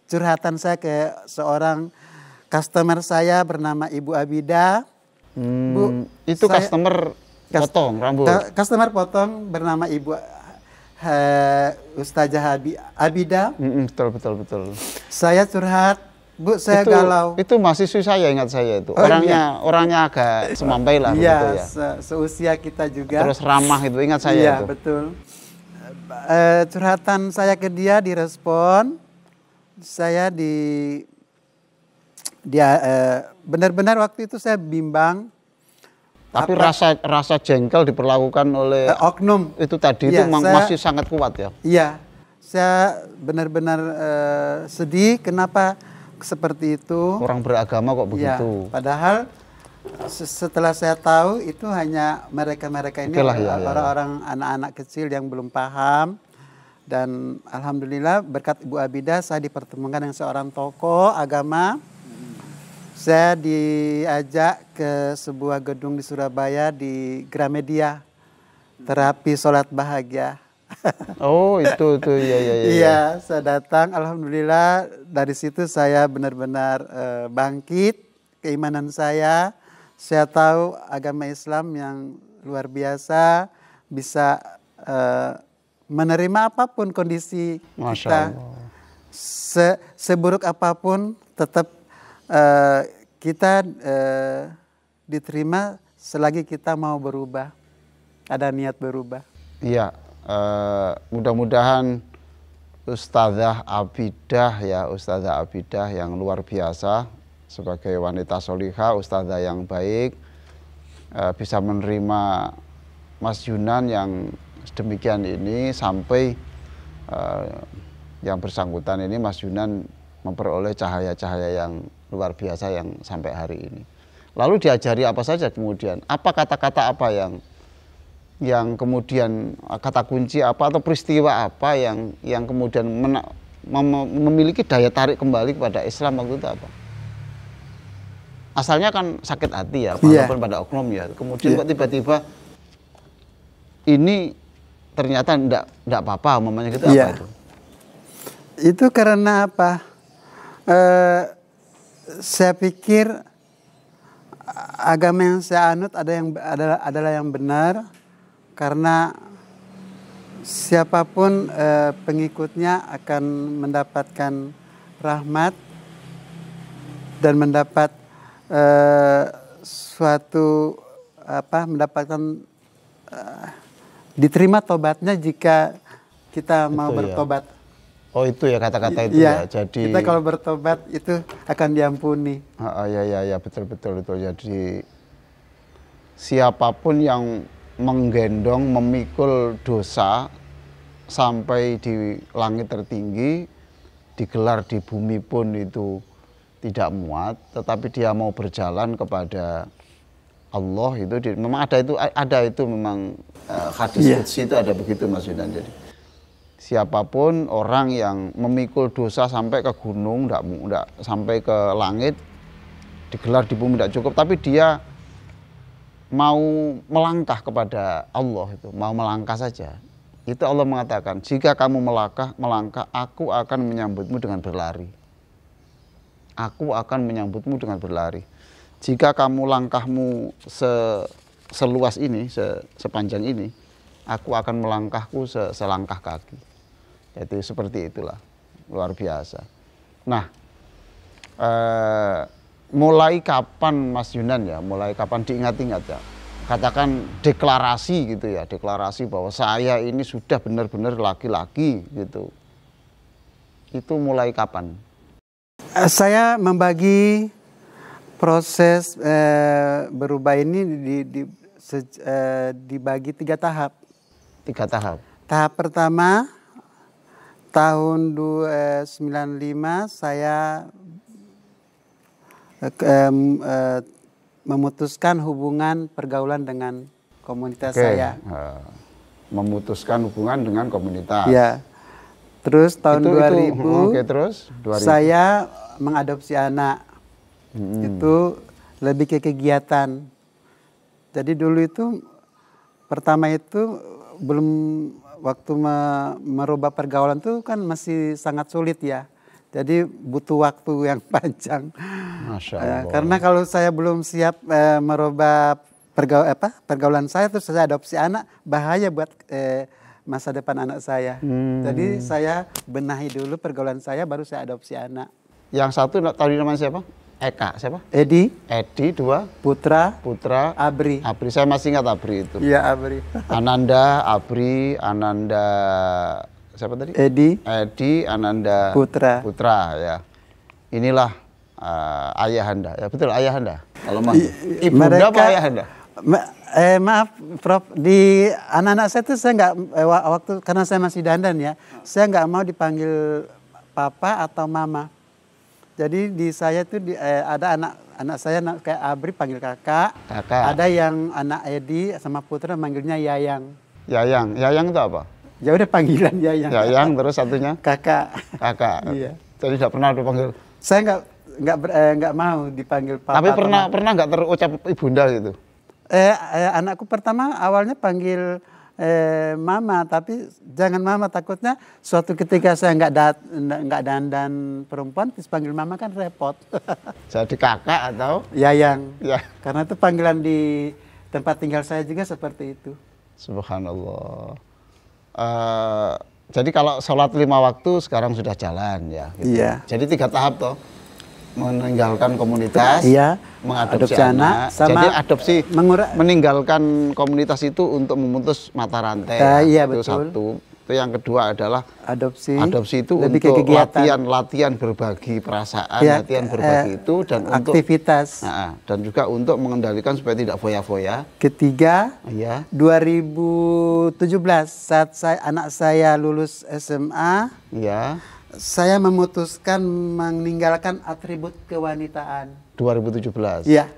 curhatan saya ke seorang customer saya bernama Ibu Abida. Bu, itu customer potong rambut. Customer potong bernama Ibu Ustazah Abida. Betul. Saya curhat, Bu, saya galau. Itu mahasiswi saya, ingat saya itu. Orangnya agak semampai lah. Iya, ya. Seusia kita juga. Terus ramah itu, ingat saya iya, itu. Iya, betul. Curhatan saya ke dia direspon. Saya benar-benar waktu itu saya bimbang. Tapi rasa jengkel diperlakukan oleh oknum itu tadi itu masih sangat kuat ya. Iya, saya benar-benar sedih. Kenapa seperti itu? Orang beragama kok begitu. Ya, padahal setelah saya tahu itu hanya mereka-mereka ini orang-orang anak-anak kecil yang belum paham. Dan alhamdulillah berkat Ibu Abida saya dipertemukan dengan seorang tokoh agama. Saya diajak ke sebuah gedung di Surabaya di Gramedia, terapi sholat bahagia. Oh itu ya. Iya, saya datang, alhamdulillah dari situ saya benar-benar bangkit keimanan saya. Saya tahu agama Islam yang luar biasa, bisa menerima apapun kondisi kita. Seburuk apapun tetap kita diterima selagi kita mau berubah, ada niat berubah. Iya, mudah-mudahan Ustazah Abidah yang luar biasa sebagai wanita solihah, ustazah yang baik, bisa menerima Mas Yunan yang sedemikian ini sampai yang bersangkutan ini Mas Yunan memperoleh cahaya-cahaya yang luar biasa yang sampai hari ini. Lalu diajari apa saja kemudian? Apa kata-kata apa yang kemudian kata kunci apa atau peristiwa apa yang kemudian memiliki daya tarik kembali kepada Islam waktu itu apa? Asalnya kan sakit hati ya, walaupun pada oknum ya. Kemudian kok tiba-tiba ini ternyata enggak apa-apa, umpamanya gitu apa itu? Itu karena apa? saya pikir agama yang saya anut adalah yang benar, karena siapapun pengikutnya akan mendapatkan rahmat dan mendapat mendapatkan diterima tobatnya jika kita mau bertobat. Ya. Oh itu ya kata-kata itu ya. Jadi kita kalau bertobat itu akan diampuni. Ya betul. Jadi siapapun yang menggendong, memikul dosa sampai di langit tertinggi, digelar di bumi pun itu tidak muat, tetapi dia mau berjalan kepada Allah itu memang ada itu memang hadis qudsi itu ada begitu Mas Yunan. Jadi siapapun orang yang memikul dosa sampai ke gunung, enggak sampai ke langit, digelar di bumi tidak cukup, tapi dia mau melangkah kepada Allah, itu mau melangkah saja. Itu Allah mengatakan, jika kamu melangkah, aku akan menyambutmu dengan berlari. Aku akan menyambutmu dengan berlari. Jika kamu langkahmu seluas ini, sepanjang ini, aku akan melangkahku selangkah kaki. Jadi seperti itulah, luar biasa. Nah, mulai kapan Mas Yunan ya, mulai kapan diingat-ingat ya, katakan deklarasi gitu ya, deklarasi bahwa saya ini sudah benar-benar laki-laki gitu. Itu mulai kapan? Saya membagi proses berubah ini dibagi 3 tahap. 3 tahap. Tahap pertama tahun 95 saya memutuskan hubungan pergaulan dengan komunitas saya. Memutuskan hubungan dengan komunitas. Ya. Terus tahun 2000, terus 2000 saya mengadopsi anak. Itu lebih ke kegiatan. Jadi dulu itu pertama itu belum waktu merubah pergaulan tuh kan masih sangat sulit ya. Jadi butuh waktu yang panjang. Masya Allah. Karena kalau saya belum siap merubah pergaulan saya, terus saya adopsi anak, bahaya buat masa depan anak saya. Jadi saya benahi dulu pergaulan saya, baru saya adopsi anak. Yang satu tahu namanya siapa? Eka, siapa? Edi, 2. Putra, Abri. Saya masih ingat Abri itu. Iya, Abri. Ananda, Abri, Ananda, siapa tadi? Edi, Ananda, Putra ya. Inilah ayahanda, ya betul ayahanda. Kalau mah ibunda mereka, apa ayahanda? Maaf, Prof. Di anak-anak saya tuh saya nggak waktu karena saya masih dandan ya, saya nggak mau dipanggil papa atau mama. Jadi di saya tuh ada anak saya kayak Abri panggil kakak. Ada yang anak Edi sama Putra manggilnya Yayang. Yayang itu apa? Ya udah panggilan Yayang. Yayang terus satunya? Kakak. Iya. Jadi tidak pernah dipanggil. Saya nggak mau dipanggil papa. Tapi pernah nggak terucap ibunda gitu? Anakku pertama awalnya panggil mama, tapi jangan mama, takutnya suatu ketika saya nggak dandan perempuan terus panggil mama kan repot. Jadi kakak atau Yayang. Ya. Karena itu panggilan di tempat tinggal saya juga seperti itu. Subhanallah. Jadi kalau sholat 5 waktu sekarang sudah jalan ya. Gitu. Iya. Jadi 3 tahap toh. Meninggalkan komunitas, iya, mengadopsi anak, sama jadi adopsi meninggalkan komunitas itu untuk memutus mata rantai. Iya, itu betul. satu. Itu yang kedua adalah adopsi itu lebih untuk latihan berbagi perasaan, ya, latihan berbagi itu dan aktivitas. Dan juga untuk mengendalikan supaya tidak foya-foya. Ketiga, iya. 2017 saat anak saya lulus SMA. Iya. Saya memutuskan meninggalkan atribut kewanitaan. 2017? Iya.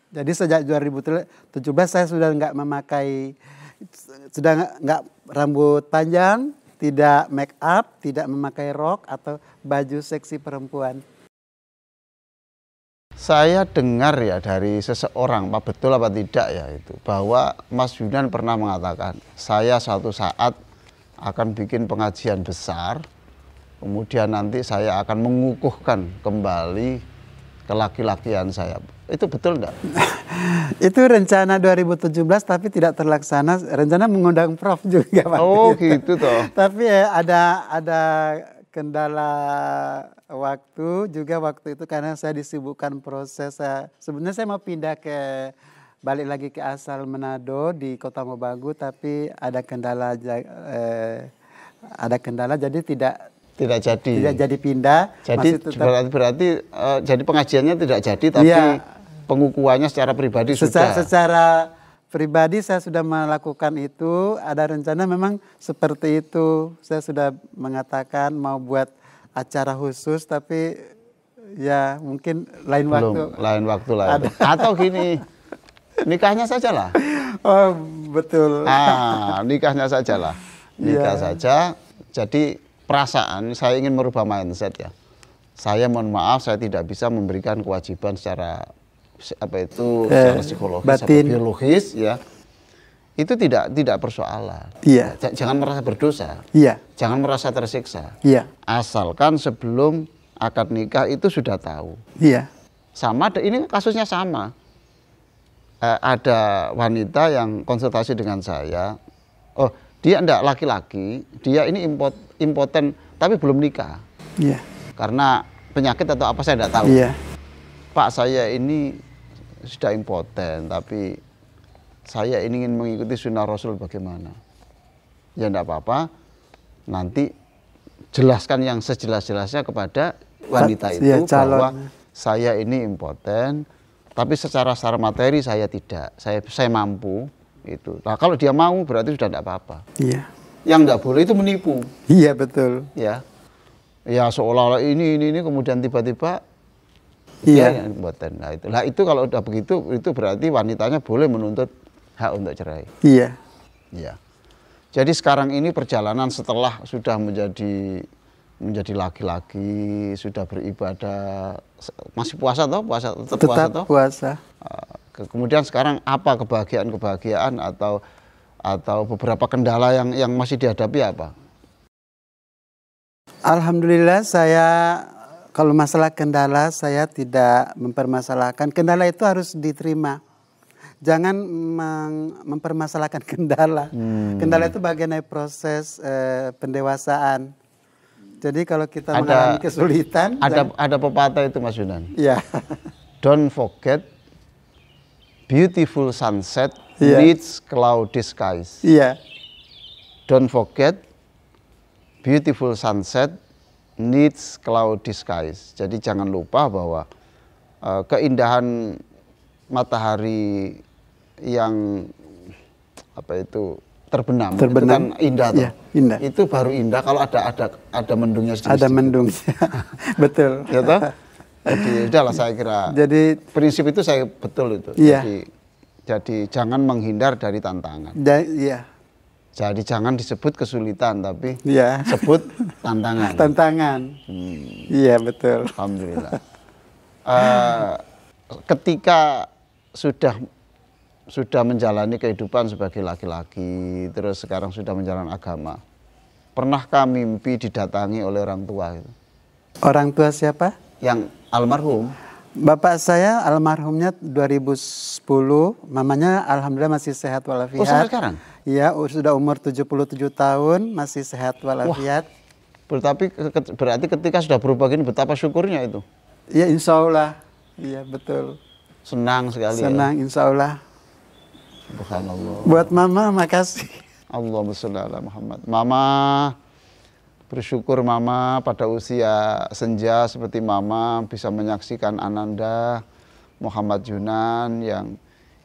Jadi sejak 2017 saya sudah nggak memakai, sudah nggak rambut panjang, tidak make up, tidak memakai rok atau baju seksi perempuan. Saya dengar ya dari seseorang, Pak, betul apa tidak ya itu, bahwa Mas Yunan pernah mengatakan, saya suatu saat akan bikin pengajian besar, kemudian nanti saya akan mengukuhkan kembali kelaki-lakian saya. Itu betul enggak? Itu rencana 2017 tapi tidak terlaksana. Rencana mengundang Prof juga waktu Oh itu. gitu toh. Tapi ada kendala waktu juga waktu itu karena saya disibukkan proses. Sebenarnya saya mau pindah balik lagi ke asal Manado di Kota Mobagu, tapi ada kendala jadi Tidak jadi pindah. Jadi berarti jadi pengajiannya tidak jadi, tapi iya, pengukuhannya secara pribadi sudah. Secara pribadi saya sudah melakukan itu. Ada rencana memang seperti itu. Saya sudah mengatakan mau buat acara khusus, tapi ya mungkin lain waktu lah. Atau gini, nikahnya saja lah. Oh betul. Nikahnya saja lah. Nikah saja. Jadi perasaan saya ingin merubah mindset ya. Saya mohon maaf, saya tidak bisa memberikan kewajiban secara secara psikologis atau biologis ya. Itu tidak persoalan. Iya. Jangan merasa berdosa. Iya. Jangan merasa tersiksa. Iya. Asalkan sebelum akad nikah itu sudah tahu. Iya. Sama, ini kasusnya sama. Ada wanita yang konsultasi dengan saya. Oh, dia enggak laki-laki, dia ini impoten tapi belum nikah. Iya. Karena penyakit atau apa saya enggak tahu. Iya. Pak, saya ini sudah impoten tapi saya ingin mengikuti sunnah Rasul, bagaimana? Ya enggak apa-apa. Nanti jelaskan yang sejelas-jelasnya kepada wanita itu bahwa saya ini impoten tapi secara materi saya tidak. Saya mampu. Itu. Nah, kalau dia mau berarti sudah tidak apa-apa. Iya. Yang tidak boleh itu menipu. Iya betul. Ya, ya seolah-olah ini kemudian tiba-tiba iya. Nah itu kalau udah begitu itu berarti wanitanya boleh menuntut hak untuk cerai. Iya. Iya. Jadi sekarang ini perjalanan setelah sudah menjadi laki-laki, sudah beribadah, masih puasa toh? Tetap puasa. Kemudian sekarang apa kebahagiaan atau beberapa kendala yang masih dihadapi apa? Alhamdulillah kalau masalah kendala saya tidak mempermasalahkan. Kendala itu harus diterima. Jangan mempermasalahkan kendala. Kendala itu bagian dari proses pendewasaan. Jadi kalau kita mengalami kesulitan. Ada pepatah itu Mas Yunan. Iya. Don't forget beautiful sunset needs cloud disguise. Iya. Don't forget beautiful sunset needs cloud disguise. Jadi jangan lupa bahwa keindahan matahari yang terbenam itu kan indah tuh. Iya, indah. Itu baru indah kalau ada mendungnya sedikit. Ada mendungnya. Betul. Ya toh? Jadi udahlah saya kira. Jadi prinsip itu saya betul itu. Iya. Jadi jangan menghindar dari tantangan. Iya. Jadi jangan disebut kesulitan tapi iya. sebut tantangan. Tantangan. Iya betul. Alhamdulillah. Ketika sudah menjalani kehidupan sebagai laki-laki, terus sekarang sudah menjalankan agama, pernahkah mimpi didatangi oleh orang tua? Orang tua siapa? Yang almarhum. Bapak saya almarhumnya 2010, mamanya alhamdulillah masih sehat walafiat. Oh, sampai sekarang? Iya, sudah umur 77 tahun, masih sehat walafiat. Berarti ketika sudah berubah gini betapa syukurnya itu? Iya, insya Allah. Iya, betul. Senang sekali. Senang, insya Allah. Subhanallah. Buat mama, makasih. Allahumma sholli ala Muhammad. Mama, bersyukur mama pada usia senja seperti mama bisa menyaksikan Ananda Muhammad Yunan yang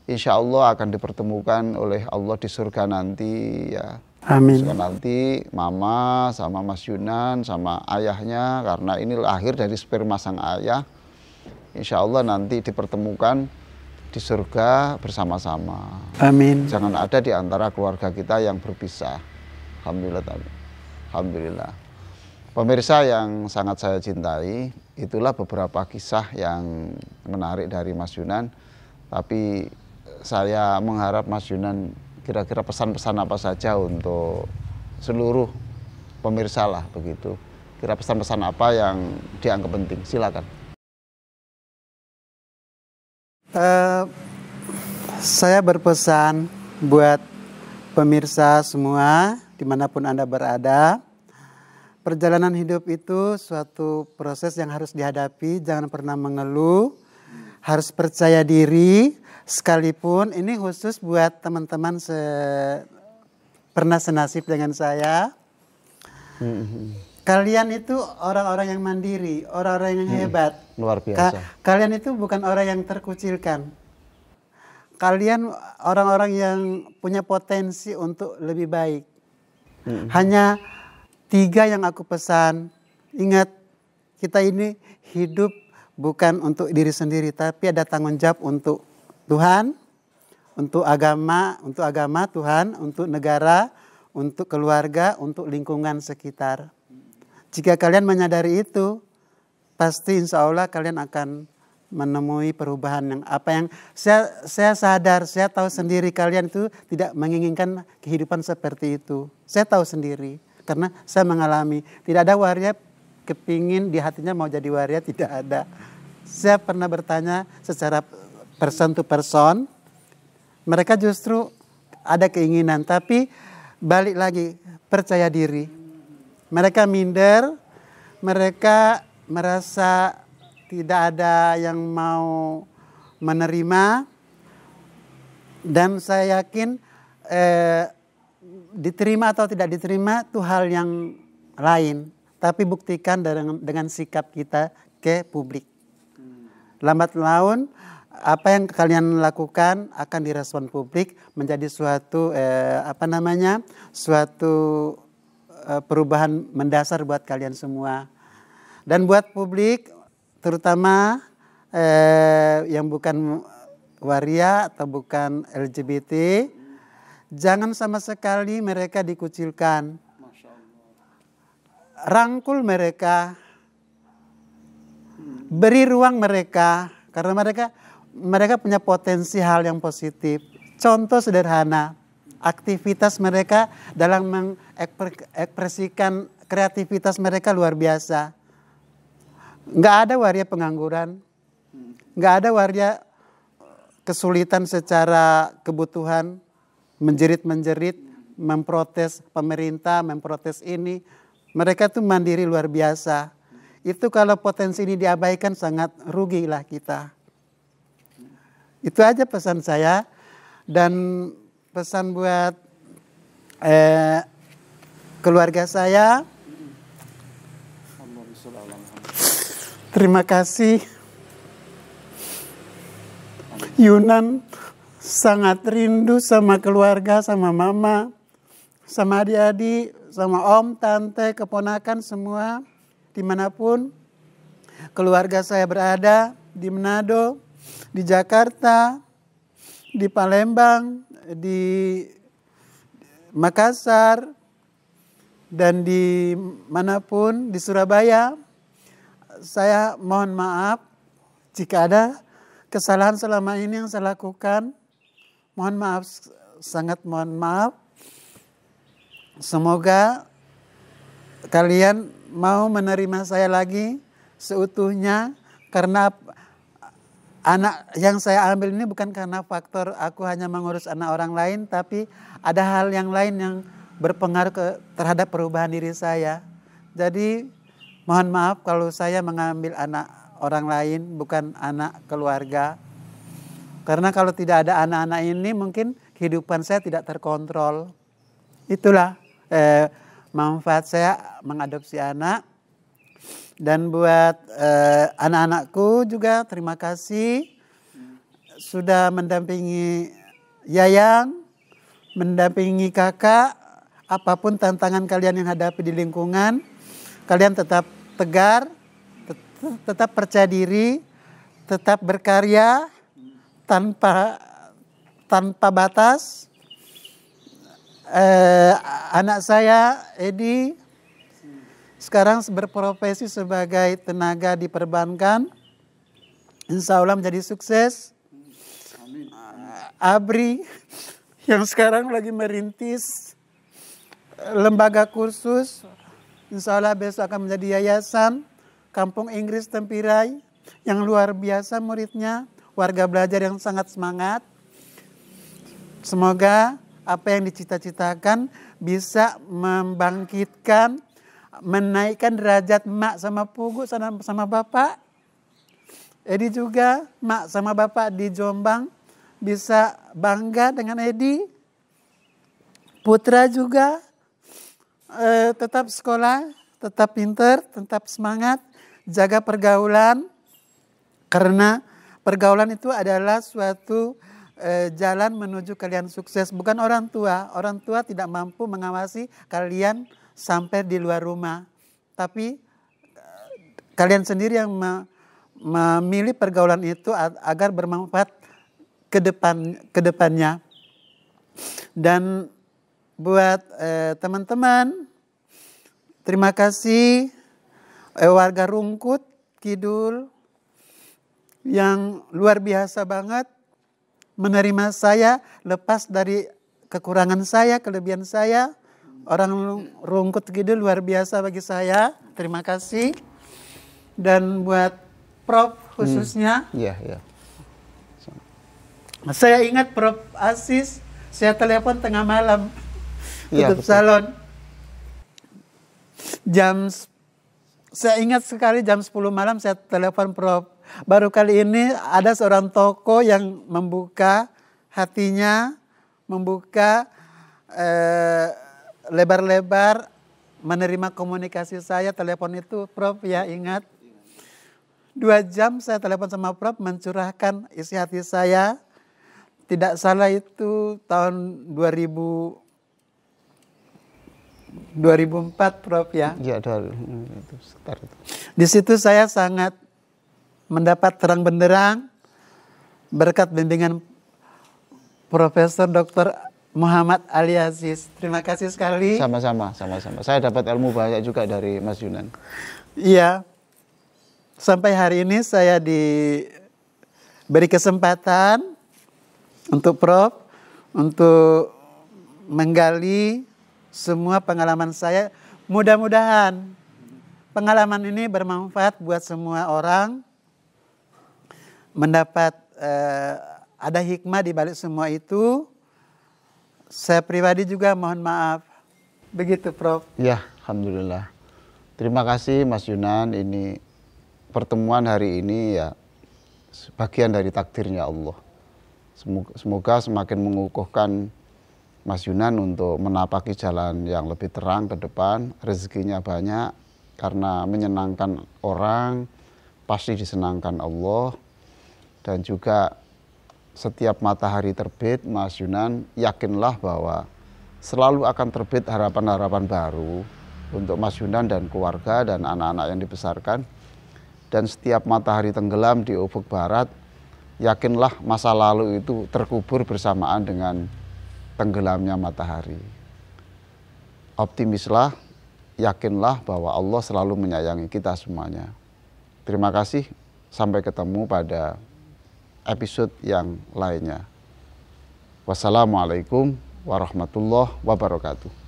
insya Allah akan dipertemukan oleh Allah di surga nanti ya. Amin. Surga nanti mama sama Mas Yunan sama ayahnya karena ini lahir dari sperma sang ayah. Insya Allah nanti dipertemukan di surga bersama-sama. Amin. Jangan ada di antara keluarga kita yang berpisah. Alhamdulillah. Alhamdulillah. Pemirsa yang sangat saya cintai, itulah beberapa kisah yang menarik dari Mas Yunan. Tapi saya mengharap Mas Yunan kira-kira pesan-pesan apa saja untuk seluruh pemirsa lah begitu. Kira pesan-pesan apa yang dianggap penting? Silakan. Eh, saya berpesan buat pemirsa semua dimanapun Anda berada, perjalanan hidup itu suatu proses yang harus dihadapi, jangan pernah mengeluh, harus percaya diri, sekalipun ini khusus buat teman-teman pernah senasib dengan saya. Kalian itu orang-orang yang mandiri, orang-orang yang hebat. Luar biasa. Kalian itu bukan orang yang terkucilkan. Kalian orang-orang yang punya potensi untuk lebih baik. Hanya 3 yang aku pesan. Ingat, kita ini hidup bukan untuk diri sendiri, tapi ada tanggung jawab untuk Tuhan, untuk agama Tuhan, untuk negara, untuk keluarga, untuk lingkungan sekitar. Jika kalian menyadari itu, pasti insya Allah kalian akan menemui perubahan yang saya sadar, saya tahu sendiri kalian itu tidak menginginkan kehidupan seperti itu. Saya tahu sendiri karena saya mengalami. Tidak ada waria kepingin di hatinya mau jadi waria, tidak ada. Saya pernah bertanya secara person to person, mereka justru ada keinginan, tapi balik lagi percaya diri. Mereka minder, mereka merasa tidak ada yang mau menerima, dan saya yakin diterima atau tidak diterima itu hal yang lain. Tapi buktikan dengan sikap kita ke publik. Lambat laun apa yang kalian lakukan akan direspon publik menjadi suatu perubahan mendasar buat kalian semua. Dan buat publik terutama yang bukan waria atau bukan LGBT, jangan sama sekali mereka dikucilkan. Rangkul mereka, beri ruang mereka, karena mereka punya potensi hal yang positif. Contoh sederhana, aktivitas mereka dalam mengekspresikan kreativitas mereka luar biasa. Nggak ada waria pengangguran, nggak ada waria kesulitan secara kebutuhan, menjerit-menjerit, memprotes pemerintah, memprotes ini. Mereka tuh mandiri luar biasa. Itu kalau potensi ini diabaikan sangat rugilah kita. Itu aja pesan saya. Dan pesan buat keluarga saya, terima kasih. Yunan sangat rindu sama keluarga, sama mama, sama adik-adik, sama om, tante, keponakan semua. Dimanapun keluarga saya berada, di Manado, di Jakarta, di Palembang, di Makassar, dan di manapun, di Surabaya. Saya mohon maaf jika ada kesalahan selama ini yang saya lakukan. Mohon maaf, sangat mohon maaf. Semoga kalian mau menerima saya lagi seutuhnya, karena anak yang saya ambil ini bukan karena faktor aku hanya mengurus anak orang lain, tapi ada hal yang lain yang berpengaruh terhadap perubahan diri saya. Jadi mohon maaf kalau saya mengambil anak orang lain, bukan anak keluarga. Karena kalau tidak ada anak-anak ini mungkin kehidupan saya tidak terkontrol. Itulah manfaat saya mengadopsi anak. Dan buat anak-anakku juga terima kasih sudah mendampingi Yayang, mendampingi kakak. Apapun tantangan kalian yang hadapi di lingkungan, kalian tetap tegar, tetap percaya diri, tetap berkarya tanpa batas. Anak saya Edi sekarang berprofesi sebagai tenaga di perbankan, insya Allah menjadi sukses. Abri yang sekarang lagi merintis lembaga kursus, insya Allah besok akan menjadi yayasan Kampung Inggris Tempirai yang luar biasa muridnya. warga belajar yang sangat semangat. Semoga apa yang dicita-citakan bisa membangkitkan, menaikkan derajat mak sama pugu sama bapak. Edi juga, mak sama bapak di Jombang bisa bangga dengan Edi. Putra juga tetap sekolah, tetap pinter, tetap semangat, jaga pergaulan. Karena pergaulan itu adalah suatu jalan menuju kalian sukses. Bukan orang tua. Orang tua tidak mampu mengawasi kalian sampai di luar rumah. Tapi kalian sendiri yang memilih pergaulan itu agar bermanfaat ke depannya. Dan buat teman-teman, terima kasih warga Rungkut Kidul yang luar biasa banget menerima saya lepas dari kekurangan saya, kelebihan saya. Orang Rungkut Kidul luar biasa bagi saya. Terima kasih. Dan buat Prof khususnya. Iya, iya. Saya ingat Prof Asis, saya telepon tengah malam. Tutup salon. Saya ingat sekali jam 10 malam saya telepon Prof. Baru kali ini ada seorang tokoh yang membuka hatinya, membuka lebar-lebar, menerima komunikasi saya. Telepon itu Prof ya ingat. 2 jam saya telepon sama Prof mencurahkan isi hati saya. Tidak salah itu tahun 2004 Prof ya. Iya, itu sekitar itu. Di situ saya sangat mendapat terang benderang berkat bimbingan Profesor Dr. Muhammad Ali Aziz. Terima kasih sekali. Sama-sama. Saya dapat ilmu banyak juga dari Mas Yunan. Iya. Sampai hari ini saya diberi kesempatan untuk Prof untuk menggali semua pengalaman saya. Mudah-mudahan pengalaman ini bermanfaat buat semua orang. Mendapat ada hikmah di balik semua itu. Saya pribadi juga mohon maaf. Begitu Prof. Ya, alhamdulillah. Terima kasih Mas Yunan. Ini pertemuan hari ini ya sebagian dari takdirnya Allah. Semoga semakin mengukuhkan Mas Yunan untuk menapaki jalan yang lebih terang ke depan. Rezekinya banyak karena menyenangkan orang, pasti disenangkan Allah. Dan juga setiap matahari terbit, Mas Yunan, yakinlah bahwa selalu akan terbit harapan-harapan baru untuk Mas Yunan dan keluarga dan anak-anak yang dibesarkan. Dan setiap matahari tenggelam di ufuk barat, yakinlah masa lalu itu terkubur bersamaan dengan tenggelamnya matahari. Optimislah, yakinlah bahwa Allah selalu menyayangi kita semuanya. Terima kasih, sampai ketemu pada episode yang lainnya. Wassalamualaikum warahmatullahi wabarakatuh.